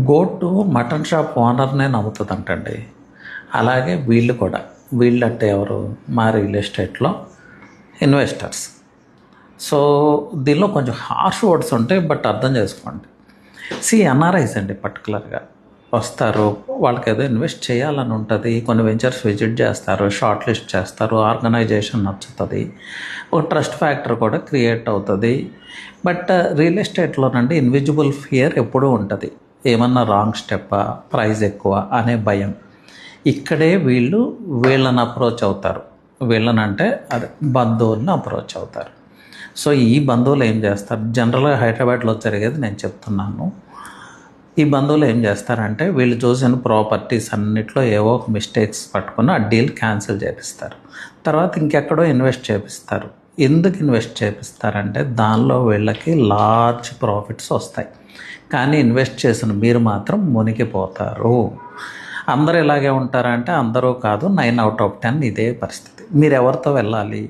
Goat mutton shop ఓనర్నే నమ్ముతుందంటండి. అలాగే వీళ్ళు కూడా, వీళ్ళంటే ఎవరు, మా రియల్ ఎస్టేట్లో ఇన్వెస్టర్స్. సో దీనిలో కొంచెం హార్ష్ వర్డ్స్ ఉంటాయి, బట్ అర్థం చేసుకోండి. ఎన్ఆర్ఐస్ అండి పర్టికులర్గా వస్తారు, వాళ్ళకి ఏదో ఇన్వెస్ట్ చేయాలని ఉంటుంది, కొన్ని వెంచర్స్ విజిట్ చేస్తారు, షార్ట్ లిస్ట్ చేస్తారు, ఆర్గనైజేషన్ నచ్చుతుంది, ఒక ట్రస్ట్ ఫ్యాక్టర్ కూడా క్రియేట్ అవుతుంది. బట్ రియల్ ఎస్టేట్లోనండి ఇన్విజిబుల్ ఫియర్ ఎప్పుడూ ఉంటుంది. ఏమన్నా రాంగ్ స్టెప్, ప్రైస్ ఎక్కువ అనే భయం. ఇక్కడే వీళ్ళని అప్రోచ్ అవుతారు. వీళ్ళనంటే అదే బంధువులను అప్రోచ్ అవుతారు. సో ఈ బంధువులు ఏం చేస్తారు, జనరల్గా హైదరాబాద్లో జరిగేది నేను చెప్తున్నాను. ఈ బంధువులు ఏం చేస్తారంటే వీళ్ళు చూసిన ప్రాపర్టీస్ అన్నిట్లో ఏవో ఒక మిస్టేక్స్ పట్టుకుని ఆ డీల్ క్యాన్సిల్ చేపిస్తారు. తర్వాత ఇంకెక్కడో ఇన్వెస్ట్ చేపిస్తారు. ఎందుకు ఇన్వెస్ట్ చేపిస్తారంటే దానిలో వీళ్ళకి లార్జ్ ప్రాఫిట్స్ వస్తాయి, కానీ ఇన్వెస్ట్ చేసిన మీరు మాత్రం మునిగిపోతారు. అందరూ ఇలాగే ఉంటారంటే అందరూ కాదు, 9/10 ఇదే పరిస్థితి. మీరు ఎవరితో వెళ్ళాలి,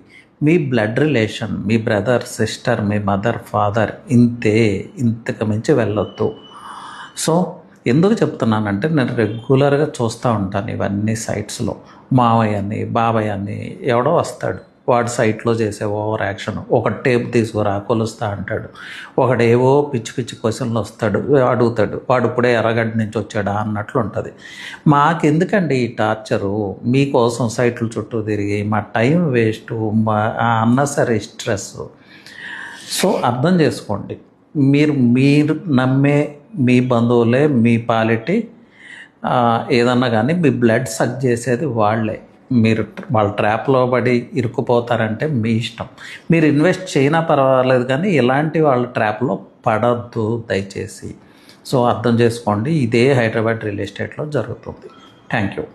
మీ బ్లడ్ రిలేషన్, మీ బ్రదర్, సిస్టర్, మీ మదర్, ఫాదర్, ఇంతకు మించి వెళ్ళొద్దు. సో ఎందుకు చెప్తున్నానంటే నేను రెగ్యులర్గా చూస్తూ ఉంటాను ఇవన్నీ సైట్స్లో. మావయ్య అని, బాబాయ్ అని ఎవడో వస్తాడు, వాడు సైట్లో చేసే ఓవర్ యాక్షన్. ఒక టేప్ తీసుకురా కొలుస్తా అంటాడు, ఒకడేవో పిచ్చి పిచ్చి క్వశ్చన్లు వస్తాడు, అడుగుతాడు, వాడు ఇప్పుడే ఎర్రగడ్డ నుంచి వచ్చాడా అన్నట్లు ఉంటుంది. మాకెందుకండి ఈ టార్చరు, మీకోసం సైట్లు చుట్టూ తిరిగి మా టైం వేస్ట్, మా అన్నసరీ స్ట్రెస్. సో అర్థం చేసుకోండి, మీరు నమ్మే మీ బంధువులే మీ పాలిటీ ఏదన్నా కానీ మీ బ్లడ్ సక్ చేసేది వాళ్ళే. మీరు వాళ్ళ ట్రాప్లో పడి ఇరుక్కుపోతారంటే మీ ఇష్టం. మీరు ఇన్వెస్ట్ చేయనా పర్వాలేదు, కానీ ఇలాంటి వాళ్ళ ట్రాప్లో పడద్దు దయచేసి. సో అర్థం చేసుకోండి, ఇదే హైదరాబాద్ రియల్ ఎస్టేట్లో జరుగుతుంది. Thank you.